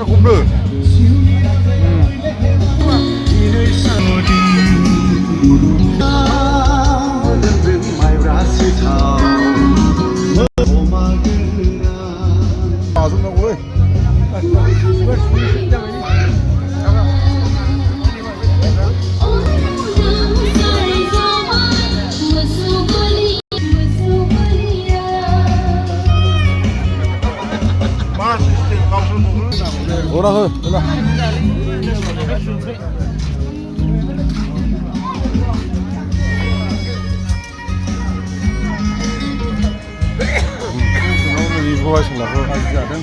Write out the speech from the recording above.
คุ้มเด้อOra hơ, ora. Nó đi vô xong là hơ, ai ra đấy.